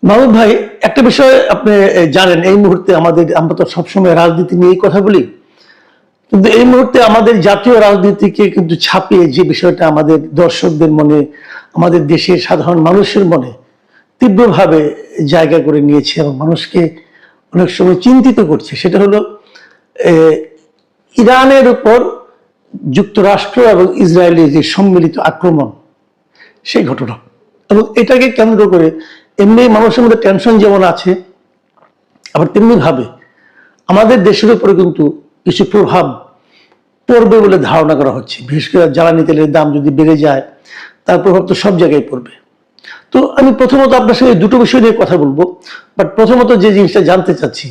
মাহবুব ভাই, একটা বিষয় আপনি জানেন, এই মুহূর্তে আমরা তো সবসময় রাজনীতি নিয়েই কথা বলি, কিন্তু এই মুহূর্তে আমাদের জাতীয় রাজনীতিকে কিন্তু ছাপিয়ে যে বিষয়টা আমাদের দর্শকদের মনে, আমাদের দেশের সাধারণ মানুষের মনে তীব্রভাবে জায়গা করে নিয়েছে এবং মানুষকে অনেক সময় চিন্তিত করছে, সেটা হলো আহ, ইরানের উপর যুক্তরাষ্ট্র এবং ইসরায়েলের যে সম্মিলিত আক্রমণ, সেই ঘটনা। এবং এটাকে কেন্দ্র করে এমনি মানুষের মধ্যে টেনশন যেমন আছে, আবার তেমনি ভাবে আমাদের দেশের উপরে কিন্তু কিছু প্রভাব পড়বে বলে ধারণা করা হচ্ছে। বিশেষ করে জ্বালানি তেলের দাম যদি বেড়ে যায়, তার প্রভাব তো সব জায়গায় পড়বে। তো আমি প্রথমত আপনার সঙ্গে দুটো বিষয় নিয়ে কথা বলবো। বাট প্রথমত যে জিনিসটা জানতে চাচ্ছি,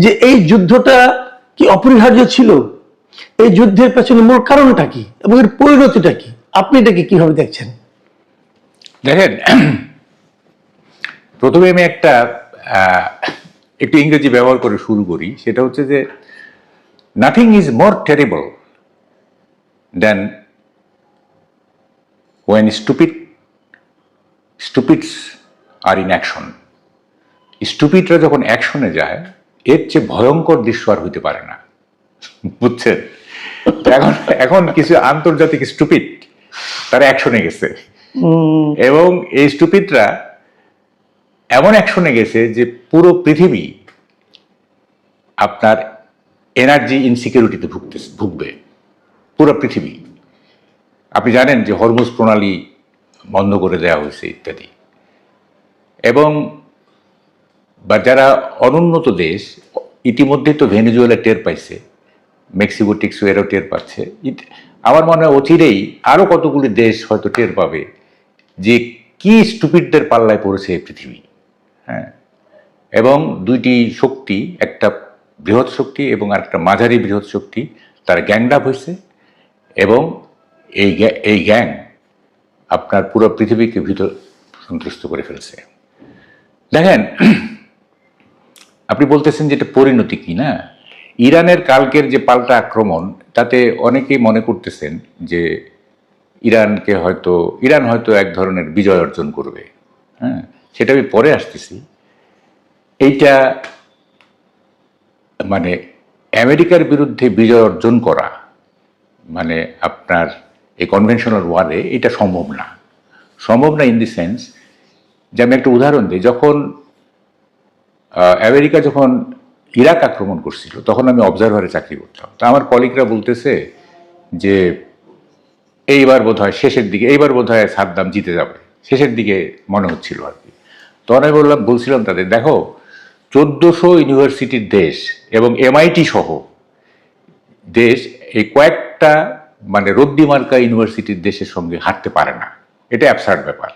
যে এই যুদ্ধটা কি অপরিহার্য ছিল? এই যুদ্ধের পেছনে মূল কারণটা কি এবং এর পরিণতিটা কি? আপনি এটাকে কিভাবে দেখছেন? দেখেন, প্রথমে আমি একটু ইংরেজি ব্যবহার করে শুরু করি। সেটা হচ্ছে যে nothing is more terrible than when stupids are in action. স্টুপিডরা যখন অ্যাকশনে যায়, এর চেয়ে ভয়ঙ্কর দৃশ্য আর হইতে পারে না, বুঝছেন? এখন এখন কিছু আন্তর্জাতিক স্টুপিড তারা অ্যাকশনে গেছে, এবং এই স্টুপিডরা এমন অ্যাকশনে গেছে যে পুরো পৃথিবী আপনার এনার্জি ইনসিকিউরিটিতে ভুগবে, পুরো পৃথিবী। আপনি জানেন যে হরমুজ প্রণালী বন্ধ করে দেওয়া হয়েছে ইত্যাদি। এবং বা যারা অনুন্নত দেশ, ইতিমধ্যে তো ভেনেজুয়েলা টের পাইছে, মেক্সিকো টিক্সো এরাও টের পাচ্ছে। আমার মনে হয় অচিরেই আরো কতগুলি দেশ হয়তো টের পাবে যে কি স্টুপিডদের পাল্লায় পড়েছে এই পৃথিবী। হ্যাঁ, এবং দুইটি শক্তি, একটা বৃহৎ শক্তি এবং আরেকটা মাঝারি বৃহৎ শক্তি, তারা গ্যাংড আপ হয়েছে, এবং এই গ্যাং আপনার পুরো পৃথিবীকে ভিতর সন্তুষ্ট করে ফেলছে। দেখেন, আপনি বলতেছেন যে এটা পরিণতি কি না, ইরানের কালকের যে পাল্টা আক্রমণ, তাতে অনেকেই মনে করতেছেন যে ইরান হয়তো এক ধরনের বিজয় অর্জন করবে। হ্যাঁ, সেটা আমি পরে আসতেছি। এইটা মানে আমেরিকার বিরুদ্ধে বিজয় অর্জন করা, মানে আপনার এই কনভেনশনাল ওয়ারে এটা সম্ভব না। সম্ভব না ইন দি সেন্স যে, আমি একটা উদাহরণ দিই। যখন আমেরিকা যখন ইরাক আক্রমণ করছিল, তখন আমি অবজারভারে চাকরি করতাম। তা আমার কলিগরা বলতেছে যে এইবার বোধহয় শেষের দিকে, এইবার বোধহয় সাদ্দাম জিতে যাবে, শেষের দিকে মনে হচ্ছিল আর কি। তখন আমি বলছিলাম তাদের, দেখো, 1400 ইউনিভার্সিটির দেশ এবং এমআইটি সহ দেশ এই কয়েকটা মানে রদ্দিমার্কা ইউনিভার্সিটির দেশের সঙ্গে হাঁটতে পারে না। এটা অ্যাবসার্ড ব্যাপার।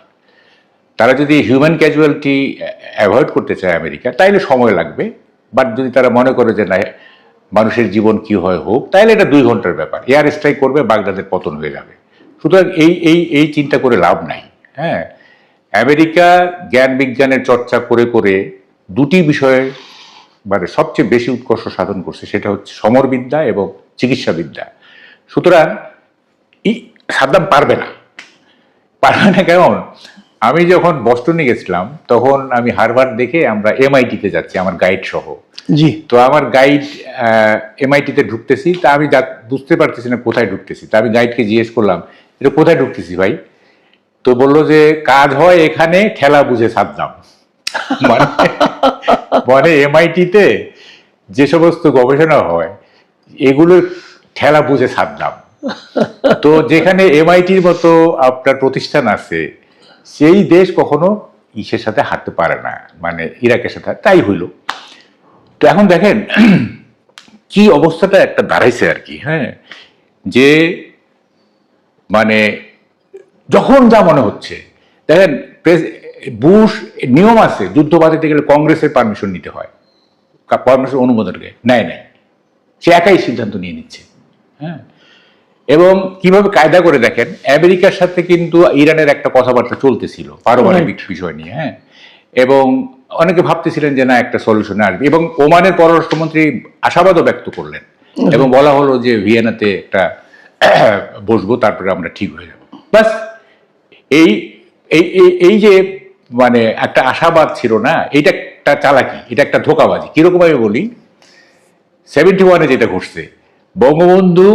তারা যদি হিউম্যান ক্যাজুয়ালিটি অ্যাভয়েড করতে চায় আমেরিকা, তাইলে সময় লাগবে। বাট যদি তারা মনে করে যে না, মানুষের জীবন কি হয় হোক, তাইলে এটা 2 ঘন্টার ব্যাপার। এয়ার স্ট্রাইক করবে, বাগদাদের পতন হয়ে যাবে। সুতরাং এই চিন্তা করে লাভ নাই। হ্যাঁ, আমেরিকা জ্ঞান বিজ্ঞানের চর্চা করে করে দুটি বিষয়ে মানে সবচেয়ে বেশি উৎকর্ষ সাধন করছে, সেটা হচ্ছে সমরবিদ্যা এবং চিকিৎসাবিদ্যা। সুতরাং সাদ্দাম পারবে না। কেমন? আমি যখন বস্টনে গেছিলাম, তখন আমি হারভার্ড দেখে আমরা এমআইটিতে যাচ্ছি আমার গাইড সহ। জি। তো আমার গাইড এমআইটিতে ঢুকতেছি, তা আমি বুঝতে পারতেছি না কোথায় ঢুকতেছি। তা আমি গাইডকে জিজ্ঞেস করলাম, এটা কোথায় ঢুকতেছি ভাই? তো বললো যে কাজ হয় এখানে, ঠেলা বুঝে সাদ্দাম। মানে এমআইটিতে যে সমস্ত গবেষণা হয়, এগুলোর ঠেলা বুঝে সাদ্দাম। তো যেখানে এমআইটির মতো আপনার প্রতিষ্ঠান আছে, সেই দেশ কখনো ইসের সাথে হাঁটতে পারে না, মানে ইরাকের সাথে। তাই হইল। তো এখন দেখেন কি অবস্থাটা একটা দাঁড়াইছে আর কি। হ্যাঁ, যে মানে যখন যা মনে হচ্ছে, দেখেন বুশ নিয়ম আছে, যুদ্ধ বাঁচাতে গেলে কংগ্রেসের পারমিশন নিতে হয়, পারমিশন অনুমোদন নেয় নাই, সে একাই সিদ্ধান্ত নিয়ে নিচ্ছে। হ্যাঁ, এবং কিভাবে কায়দা করে দেখেন, আমেরিকার সাথে কিন্তু ইরানের একটা কথাবার্তা চলতেছিল পারমাণবিক বিষয় নিয়ে। হ্যাঁ, এবং অনেকে ভাবতেছিলেন যে না, একটা সলিউশন আসবে, এবং ওমানের পররাষ্ট্রমন্ত্রী আশাবাদও ব্যক্ত করলেন, এবং বলা হলো যে ভিয়েনাতে একটা বসবো, তারপরে আমরা ঠিক হয়ে যাব। বাস এই এই এই যে মানে একটা আশাবাদ ছিল না, এটা একটা চালাকি, এটা একটা ধোঁকাবাজি। কিরকম আমি বলি, 71-এ যেটা ঘটছে, বঙ্গবন্ধু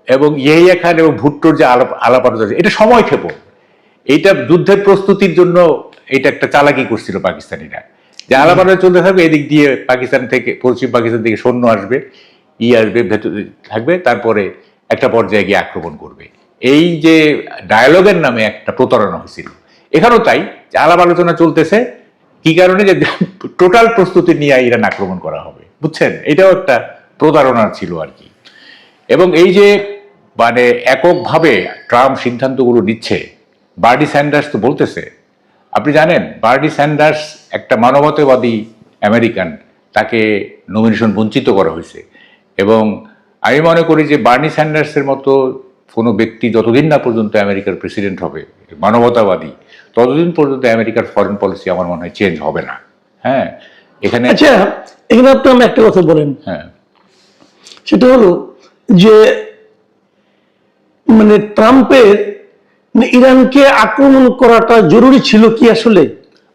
এবং ইয়াহিয়া খান এবং ভুট্টোর যে আলাপ আলোচনা, এটা সময় ক্ষেপণ, এইটা যুদ্ধের প্রস্তুতির জন্য এটা একটা চালাকি করছিল পাকিস্তানিরা, যে আলাপ আলোচনা চলতে থাকবে, এদিক দিয়ে পাকিস্তান থেকে, পশ্চিম পাকিস্তান থেকে সৈন্য আসবে, আসবে ভেতরে থাকবে, তারপরে একটা পর্যায়ে গিয়ে আক্রমণ করবে। এই যে ডায়ালগের নামে একটা প্রতারণা হয়েছিল, এখানেও তাই, আলাপ আলোচনা চলতেছে, কি কারণে, যে টোটাল প্রস্তুতি নিয়ে ইরান আক্রমণ করা হবে, বুঝছেন, এটাও একটা প্রতারণা ছিল আর কি। এবং এই যে মানে এককভাবে ট্রাম্প সিদ্ধান্তগুলো নিচ্ছে, বার্নি স্যান্ডার্স তো বলতেছে, আপনি জানেন বার্নি স্যান্ডার্স একটা মানবতাবাদী আমেরিকান, তাকে নমিনেশন বঞ্চিত করা হয়েছে। এবং আমি মনে করি যে বার্নি স্যান্ডার্সের মতো কোনো ব্যক্তি যতদিন না পর্যন্ত আমেরিকার প্রেসিডেন্ট হবে, মানবতাবাদী, ততদিন পর্যন্ত আমেরিকার ফরেন পলিসি আমার মনে হয় চেঞ্জ হবে না। হ্যাঁ, এখানে আচ্ছা, এখানে আপনি আমি একটা কথা বলেন, হ্যাঁ, সেটা হলো যে মানে ট্রাম্পের ইরানকে আক্রমণ করাটা জরুরি ছিল কি আসলে?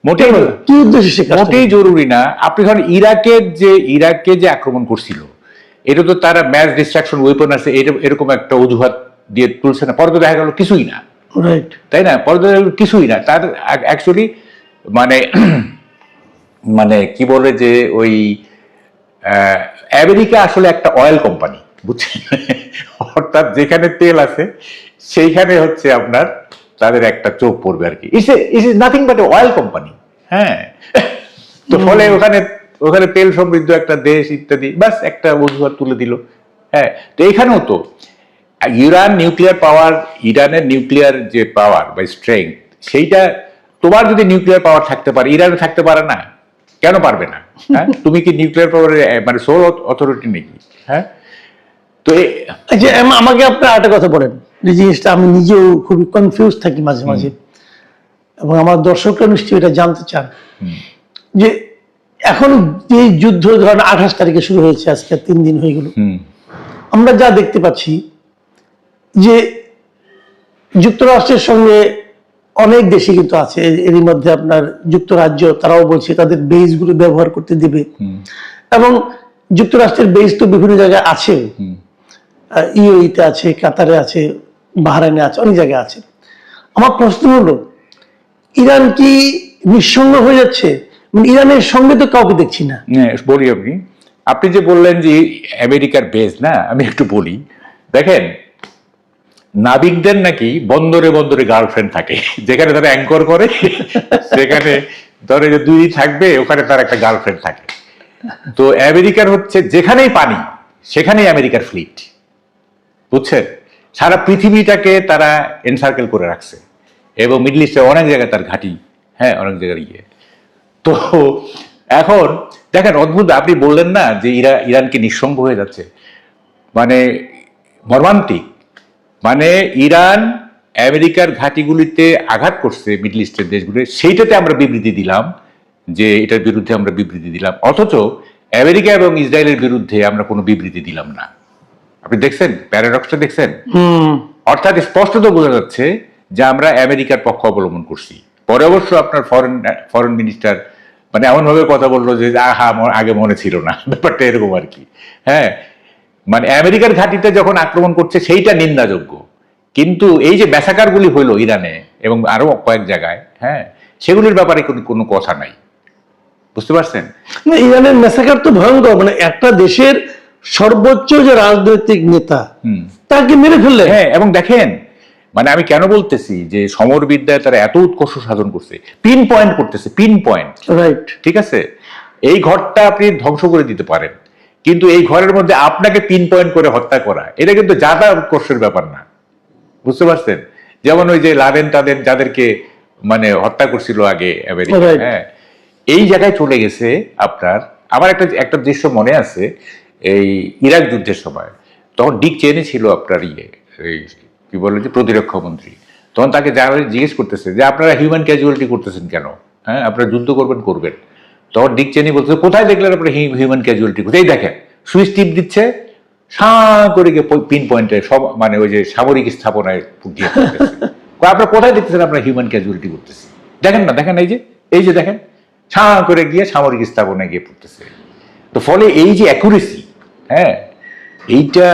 মোটেই কি উদ্দেশ্যে সে কাজটা মোটেই জরুরি না। আপনি ধরেন ইরাকে যে আক্রমণ করছিল, এটা তো তারা ম্যাস ডিস্ট্রাকশন ওয়েপন আছে, এরকম একটা অজুহাত দিয়ে তুলছে না, পরে তো দেখা গেল কিছুই না, রাইট? তাই না? পরে তো দেখা গেল কিছুই না। তার অ্যাকচুয়ালি মানে মানে কি বলে যে ওই আমেরিকা আসলে একটা অয়েল কোম্পানি, বুঝছেন, অর্থাৎ যেখানে তেল আছে সেইখানে হচ্ছে আপনার তাদের একটা চোখ পড়বে আর কি। It's is nothing but oil company. হ্যাঁ, তো ফলে ওখানে তেল সমৃদ্ধ একটা দেশ ইত্যাদি, বাস একটা অজুহাত তুলে দিল। হ্যাঁ, তো এখানেও তো ইরানের নিউক্লিয়ার যে পাওয়ার বা স্ট্রেংথ, সেইটা তোমার যদি নিউক্লিয়ার পাওয়ার থাকতে পারে, ইরানে থাকতে পারে না, কেন পারবে না? হ্যাঁ, তুমি কি নিউক্লিয়ার পাওয়ারের মানে সোল অথরিটি নাকি? হ্যাঁ, তো আচ্ছা, আমাকে আপনি একটা কথা বলেন, যে জিনিসটা আমি নিজেও খুবই কনফিউজ থাকি মাঝে মাঝে, এবং আমার দর্শকরা নিশ্চয়ই এটা জানতে চান, যে এখন যে যুদ্ধ ধরেন 28 তারিখে শুরু হয়েছে, আজকে 3 দিন হয়ে গেল, আমরা যা দেখতে পাচ্ছি যে যুক্তরাষ্ট্রের সঙ্গে অনেক দেশই কিন্তু আছে, এরই মধ্যে আপনার যুক্তরাজ্য, তারাও বলছে তাদের বেসগুলো ব্যবহার করতে দেবে, এবং যুক্তরাষ্ট্রের বেস তো বিভিন্ন জায়গায় আছে, ইউএইতে আছে, কাতারে আছে, বাহরাইনে আছে, অনেক জায়গায় আছে। আমার প্রশ্ন হলো, ইরান কি নিঃসঙ্গ হয়ে যাচ্ছে? ইরানের সঙ্গে তো কাউকে দেখছি না। বলি, আপনি যে বললেন যে আমেরিকার বেস না, আমি একটু বলি, দেখেন নাবিকদের নাকি বন্দরে বন্দরে গার্লফ্রেন্ড থাকে, যেখানে তারা অ্যাঙ্কর করে সেখানে ধরে যে 2 দিন থাকবে, ওখানে তার একটা গার্লফ্রেন্ড থাকে। তো আমেরিকার হচ্ছে যেখানেই পানি সেখানেই আমেরিকার ফ্লিট, বুঝছেন, সারা পৃথিবীটাকে তারা এনসার্কেল করে রাখছে, এবং মিডল ইস্টে অনেক জায়গায় তার ঘাঁটি, হ্যাঁ, অনেক জায়গায় গিয়ে। তো এখন দেখেন অদ্ভুত, আপনি বললেন না যে ইরানকে নিঃসঙ্গ হয়ে যাচ্ছে, মানে মর্মান্তিক। মানে ইরান আমেরিকার ঘাঁটিগুলিতে আঘাত করছে মিডল ইস্টের দেশগুলি, সেইটাতে আমরা বিবৃতি দিলাম, যে এটার বিরুদ্ধে আমরা বিবৃতি দিলাম, অথচ আমেরিকা এবং ইসরায়েলের বিরুদ্ধে আমরা কোনো বিবৃতি দিলাম না। আপনি দেখছেন প্যারাডক্সটা, দেখছেন? অর্থাৎ স্পষ্টত বোঝা যাচ্ছে যে আমরা আমেরিকার পক্ষ অবলম্বন করছি। পরে অবশ্য আপনার ফরেন মিনিস্টার মানে এমন ভাবে কথা বললো যে আহা, আগে মনে ছিল না, ব্যাপারটা এরকম আর কি। হ্যাঁ, মানে আমেরিকার ঘাঁটিতে যখন আক্রমণ করছে সেইটা নিন্দাযোগ্য, কিন্তু এই যে ম্যাসাকারগুলি হইলো ইরানে এবং আরো কয়েক জায়গায়, হ্যাঁ, সেগুলির ব্যাপারে কোনো কথা নাই, বুঝতে পারছেন? না, ইরানের ম্যাসাকার তো ভয়ঙ্কর, মানে একটা দেশের সর্বোচ্চ যে রাজনৈতিক নেতা তাকে মেরে ফেললে। হ্যাঁ, এবং দেখেন মানে আমি কেন বলতেছি যে সমরবিদ্যায় তারা এত উৎকর্ষ সাধন করছে, পিন পয়েন্ট করতেছে, পিন পয়েন্ট, রাইট? ঠিক আছে, এই ঘরটা আপনি ধ্বংস করে দিতে পারেন, কিন্তু এই ঘরের মধ্যে আপনাকে পিন পয়েন্ট করে হত্যা করা, এটা কিন্তু যাতা উৎকর্ষের ব্যাপার না, বুঝতে পারছেন? যেমন ওই যে লাদেন তাদের যাদেরকে মানে হত্যা করছিল আগে আমেরিকা, হ্যাঁ, এই জায়গায় চলে গেছে আপনার। আমার একটা দৃশ্য মনে আছে, এই ইরাক যুদ্ধের সময়, তখন ডিক চেনি ছিল আপনার এই কি বলে যে প্রতিরক্ষা মন্ত্রী, তখন তাকে যারা জিজ্ঞেস করতেছে যে আপনারা হিউম্যান ক্যাজুয়ালিটি করতেছেন কেন, হ্যাঁ, আপনারা যুদ্ধ করবেন, তখন ডিক চেনি বলতেছে কোথায় দেখলেন আপনারা হিউম্যান ক্যাজুয়ালিটি, কোথায় দেখেন, সুইচ টিপ দিচ্ছে, করে গিয়ে পিন পয়েন্টে সব মানে ওই যে সামরিক স্থাপনায় গিয়ে আপনারা কোথায় দেখতেছেন আপনারা হিউম্যান ক্যাজুয়ালিটি করতেছি, দেখেন না, দেখেন এই যে দেখেন ছাঁ করে গিয়ে সামরিক স্থাপনায় গিয়ে পড়তেছে। তো ফলে এই যে অ্যাকুরেসি, হ্যাঁ, এইটা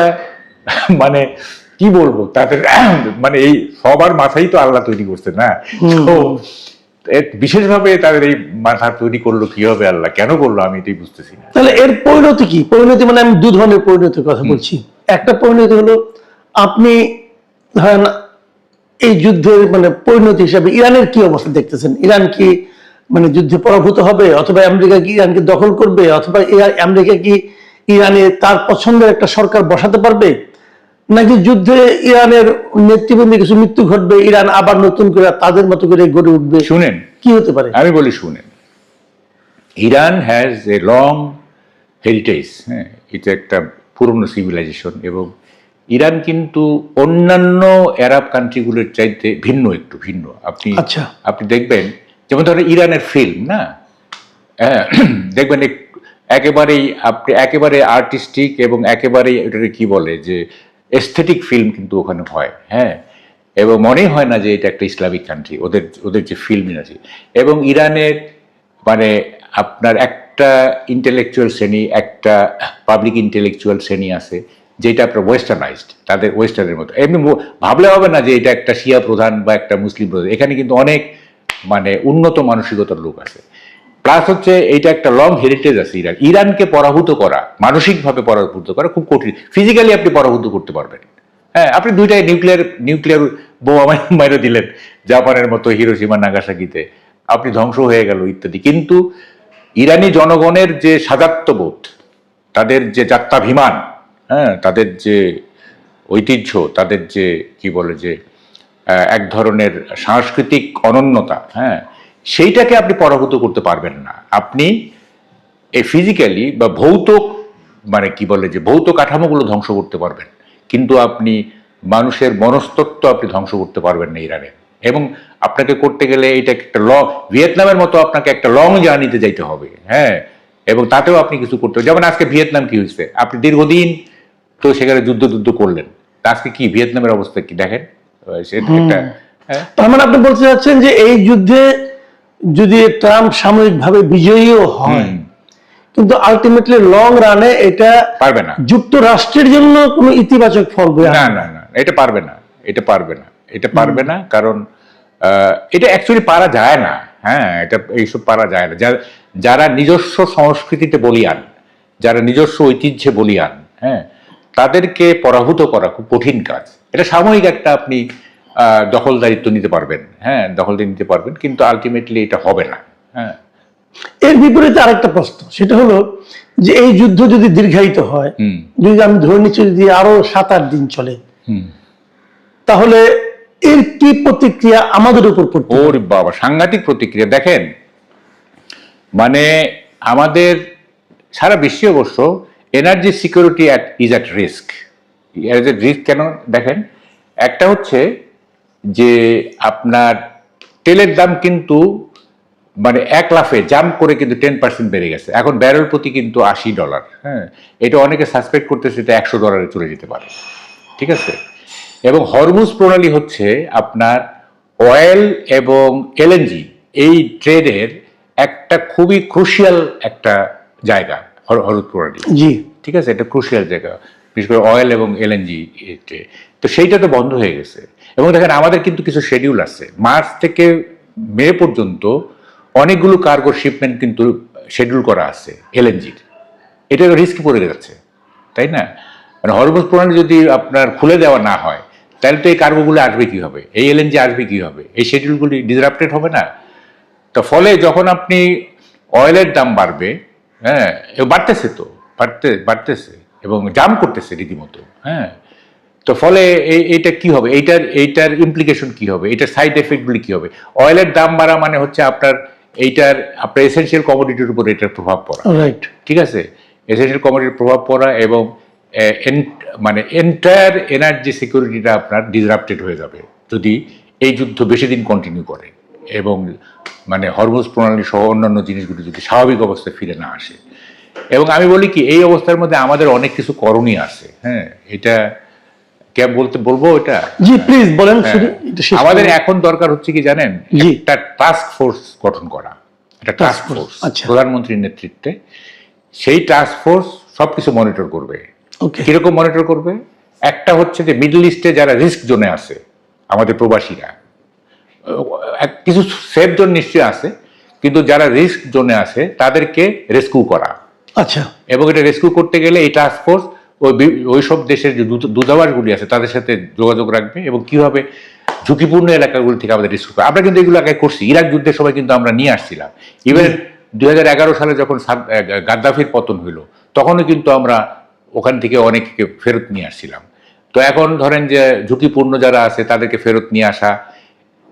মানে কি বলবো তাদের মানে এই সবার মাথায় তো আল্লাহ তৈরি করছে না, তো বিশেষভাবে তাদের এই মাথা তৈরি করলো কিভাবে আল্লাহ, কেন করলো, আমি এটাই বুঝতেছি না। তাহলে এর পরিণতি কি? পরিণতি মানে আমি দু ধরনের পরিণতির কথা বলছি। একটা পরিণতি হলো, আপনি ধরেন এই যুদ্ধের মানে পরিণতি হিসাবে ইরানের কি অবস্থা দেখতেছেন? ইরান কি মানে যুদ্ধে পরাভূত হবে, অথবা আমেরিকা কি ইরানকে দখল করবে, অথবা আমেরিকা কি ইরানে তার পছন্দের একটা সরকার বসাতে পারবে, নাকি যুদ্ধে ইরানের নেতৃবৃন্দে কিছু মৃত্যু ঘটবে, ইরান আবার নতুন করে তাদের মতো করে গড়ে উঠবে? শুনেন, কি হতে পারে? আমি বলি শুনেন, Iran has a long heritage, হ্যাঁ, এটা একটা পুরনো সিভিলাইজেশন, এবং ইরান কিন্তু অন্যান্য আরব কান্ট্রিগুলোর চাইতে একটু ভিন্ন। আচ্ছা। আপনি দেখবেন, যেমন ধরেন ইরানের ফিল্ম না, হ্যাঁ, দেখবেন একেবারে আর্টিস্টিক এবং একেবারে এটাকে কি বলে যে এস্থেটিক ফিল্ম কিন্তু ওখানে হয়, হ্যাঁ, এবং মনেই হয় না যে এটা একটা ইসলামিক কান্ট্রি, ওদের যে ফিল্ম ইন্ডাস্ট্রি। এবং ইরানের মানে আপনার একটা ইন্টেলেকচুয়াল শ্রেণী, একটা পাবলিক ইন্টেলেকচুয়াল শ্রেণী আছে যেটা আপনার ওয়েস্টার্নাইজড, তাদের ওয়েস্টার্নের মতো। এমনি ভাবলে হবে না যে এটা একটা শিয়া প্রধান বা একটা মুসলিম প্রধান, এখানে কিন্তু অনেক মানে উন্নত মানসিকতার লোক আছে। প্লাস হচ্ছে এইটা একটা লং হেরিটেজ আছে ইরানকে পরাভূত করা, মানসিকভাবে পরাভূত করা খুব কঠিন। ফিজিক্যালি আপনি পরাভূত করতে পারবেন, হ্যাঁ, আপনি দুইটাই নিউক্লিয়ার বোমা মাইরে দিলেন জাপানের মতো হিরোশিমা নাগাসাকিতে, আপনি ধ্বংস হয়ে গেল ইত্যাদি। কিন্তু ইরানি জনগণের যে সাদাত্ম্যবোধ, তাদের যে যাত্রাভিমান, হ্যাঁ, তাদের যে ঐতিহ্য, তাদের যে কি বলে যে এক ধরনের সাংস্কৃতিক অনন্যতা, হ্যাঁ, সেইটাকে আপনি পরাভূত করতে পারবেন না। আপনি এই ফিজিক্যালি বা ভৌত মানে কি বলে যে ভৌত কাঠামোগুলো ধ্বংস করতে পারবেন, কিন্তু আপনি মানুষের মনস্তত্ত্ব আপনি ধ্বংস করতে পারবেন না ইরানে। এবং আপনাকে করতে গেলে এটা একটা ভিয়েতনামের মতো আপনাকে একটা লং জার্নিতে যাইতে হবে, হ্যাঁ, এবং তাতেও আপনি কিছু করতে হবে। যেমন আজকে ভিয়েতনাম কি হয়েছে, আপনি দীর্ঘদিন তো সেখানে যুদ্ধ করলেন, আজকে কি ভিয়েতনামের অবস্থা কি দেখেন, সেটা একটা, হ্যাঁ। তার মানে আপনি বলতে চাচ্ছেন যে এই যুদ্ধে যদি ট্রাম্প সাময়িকভাবে বিজয়ীও হয়, কিন্তু আলটিমেটলি লং রানে এটা পারবে না, যুক্তরাষ্ট্রের জন্য কোনো ইতিবাচক ফল বয়ে না আনবে না না, এটা পারবে না, কারণ এটা অ্যাকচুয়ালি পারা যায় না, হ্যাঁ, এটা এইসব পারা যায় না। যারা নিজস্ব সংস্কৃতিতে বলিয়ান, যারা নিজস্ব ঐতিহ্যে বলিয়ান, হ্যাঁ, তাদেরকে পরাভূত করা খুব কঠিন কাজ। এটা সাময়িক একটা আপনি দখলদারিত্ব নিতে পারবেন, হ্যাঁ, দখলদারি নিতে পারবেন, কিন্তু আলটিমেটলি এটা হবে না, হ্যাঁ। এর বিপরীতে আরেকটা প্রশ্ন, সেটা হলো যে এই যুদ্ধ যদি দীর্ঘায়িত হয়, যদি আমি ধরে নিচ্ছি যদি আরো 7-8 দিন চলে, তাহলে এর কি প্রতিক্রিয়া আমাদের উপর পড়বে? ওর বাবা, সাংঘাতিক প্রতিক্রিয়া। দেখেন, মানে আমাদের সারা বিশ্বে অবশ্য energy security is at risk. Risk কেন দেখেন, একটা হচ্ছে যে আপনার তেলের দাম কিন্তু মানে এক লাফে জাম্প করে কিন্তু 10% বেড়ে গেছে, এখন ব্যারেল প্রতি কিন্তু $80, হ্যাঁ, এটা অনেকে সাসপেক্ট করতেছে এটা $100 চলে যেতে পারে, ঠিক আছে। এবং হরমুজ প্রণালী হচ্ছে আপনার অয়েল এবং এলএনজি এই ট্রেডের একটা খুবই ক্রুশিয়াল একটা জায়গা, হরমুজ প্রণালী, জি, ঠিক আছে, এটা ক্রুশিয়াল জায়গা, বিশেষ করে অয়েল এবং এলএনজি। তো সেইটা তো বন্ধ হয়ে গেছে। এবং দেখেন আমাদের কিন্তু কিছু শিডিউল আছে, মার্চ থেকে মে পর্যন্ত অনেকগুলো কার্গো শিপমেন্ট কিন্তু শিডিউল করা আছে এলএনজির, এটা রিস্ক পড়ে যাচ্ছে, তাই না? মানে হরমুজ প্রণালী যদি আপনার খুলে দেওয়া না হয়, তাহলে তো এই কার্গোগুলো আসবে কীভাবে, এই এলএনজি আসবে কীভাবে, এই শিডিউলগুলি ডিসরাপ্টেড হবে না? তো ফলে যখন আপনি অয়েলের দাম বাড়বে, হ্যাঁ, বাড়তেছে তো বাড়তেছে এবং জাম করতেছে রীতিমতো, হ্যাঁ, তো ফলে এইটা কি হবে, এইটার ইমপ্লিকেশন কি হবে, এইটার সাইড এফেক্টগুলি কি হবে? অয়েলের দাম বাড়া মানে হচ্ছে আপনার এসেনশিয়াল কমোডিটির উপর এটার প্রভাব পড়া, রাইট, ঠিক আছে, এসেনশিয়াল কমোডিটির প্রভাব পড়া, এবং মানে এন্টায়ার এনার্জি সিকিউরিটিটা আপনার ডিসরাপ্টেড হয়ে যাবে যদি এই যুদ্ধ বেশি দিন কন্টিনিউ করে, এবং মানে হরমুজ প্রণালী সহ অন্যান্য জিনিসগুলি যদি স্বাভাবিক অবস্থায় ফিরে না আসে। এবং আমি বলি কি, এই অবস্থার মধ্যে আমাদের অনেক কিছু করণীয় আছে, হ্যাঁ, এটা বলবো এটা? জি প্লিজ বলেন হ্যাঁ। শুধু একটু শেষ আমাদের করুন। এখন দরকার হচ্ছে কি জানেন, জি। একটা টাস্ক ফোর্স গঠন করা, একটা টাস্ক force, ফোর্স আচ্ছা। প্রধানমন্ত্রীর নেতৃত্বে। সেই টাস্ক ফোর্স সবকিছু মনিটর করবে। ওকে, কিরকম মনিটর করবে? একটা হচ্ছে যে মিডল ইস্টে যারা রিস্ক জোনে আছে আমাদের প্রবাসীরা, কিছু সেফ জোন নিশ্চয়ই আছে, কিন্তু যারা রিস্ক জোনে আছে তাদেরকে রেস্কিউ করা। আচ্ছা, এবং এটা রেস্কিউ করতে গেলে এই টাস্ক ফোর্স ওই সব দেশের যে দূতাবাসগুলি আছে তাদের সাথে যোগাযোগ রাখবে এবং কিভাবে ঝুঁকিপূর্ণ এলাকাগুলি থেকে আমাদের রেস্কিউ করে। আমরা কিন্তু এগুলো আগে করছি, ইরাক যুদ্ধের সময় কিন্তু আমরা নিয়ে আসছিলাম। ইভেন 2011 সালে যখন গাদ্দাফির পতন হইল তখনও কিন্তু আমরা ওখান থেকে অনেককে ফেরত নিয়ে আসছিলাম। তো এখন ধরেন যে ঝুঁকিপূর্ণ যারা আছে তাদেরকে ফেরত নিয়ে আসা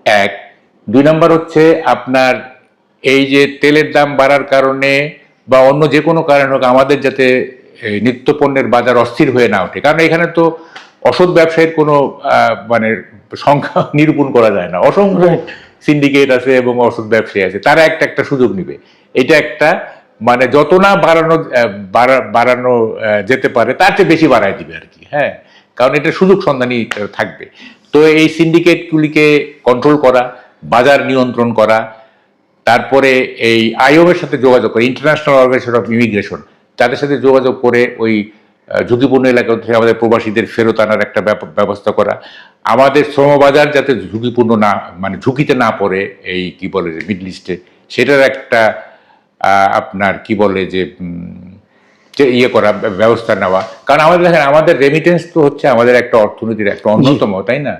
এক। 2 নম্বর হচ্ছে আপনার এই যে তেলের দাম বাড়ার কারণে বা অন্য যে কোনো কারণ হোক আমাদের যাতে এই নিত্য পণ্যের বাজার অস্থির হয়ে না ওঠে, কারণ এখানে তো অসৎ ব্যবসায়ীর কোনো মানে সংখ্যা নিরূপণ করা যায় না। অসংখ্য সিন্ডিকেট আছে এবং অসৎ ব্যবসায়ী আছে, তারা একটা সুযোগ নিবে। এটা একটা মানে যত না বাড়ানো যেতে পারে তার চেয়ে বেশি বাড়ায় দিবে আর কি। হ্যাঁ, কারণ এটা সুযোগ সন্ধানী থাকবে। তো এই সিন্ডিকেটগুলিকে কন্ট্রোল করা, বাজার নিয়ন্ত্রণ করা, তারপরে এই আইওএর সাথে যোগাযোগ করে, ইন্টারন্যাশনাল অর্গানাইজেশন অফ ইমিগ্রেশন, তাদের সাথে যোগাযোগ করে ওই ঝুঁকিপূর্ণ এলাকা থেকে আমাদের প্রবাসীদের ফেরত আনার একটা ব্যবস্থা করা। আমাদের শ্রমবাজার যাতে ঝুঁকিপূর্ণ না, মানে ঝুঁকিতে না পড়ে এই কি বলে যে মিডল ইস্টে, সেটার একটা আপনার কি বলে যে ইয়ে করা, ব্যবস্থা নেওয়া। কারণ আমাদের দেখেন আমাদের রেমিটেন্স তো হচ্ছে আমাদের একটা অর্থনীতির একটা অন্যতম, তাই না?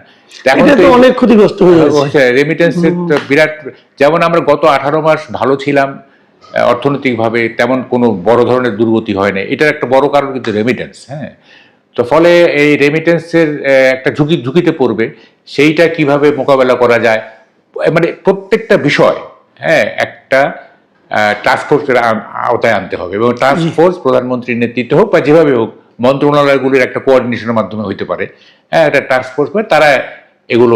এটা তো অনেক ক্ষতিগ্রস্ত হয়ে গেছে। রেমিটেন্সের বিরাট, যেমন আমরা গত 18 মাস ভালো ছিলাম অর্থনৈতিকভাবে, তেমন কোনো বড় ধরনের দুর্গতি হয় না। এটার একটা বড় কারণ কিন্তু রেমিটেন্স। হ্যাঁ, তো ফলে এই রেমিটেন্সের একটা ঝুঁকিতে পড়বে, সেইটা কিভাবে মোকাবেলা করা যায়, মানে প্রত্যেকটা বিষয় হ্যাঁ একটা টাস্ক ফোর্সের আওতায় আনতে হবে। এবং টাস্ক ফোর্স প্রধানমন্ত্রীর নেতৃত্বে হোক বা যেভাবে হোক, মন্ত্রণালয়গুলির একটা কোঅর্ডিনেশনের মাধ্যমে হইতে পারে। হ্যাঁ, একটা টাস্ক ফোর্স, তারা এগুলো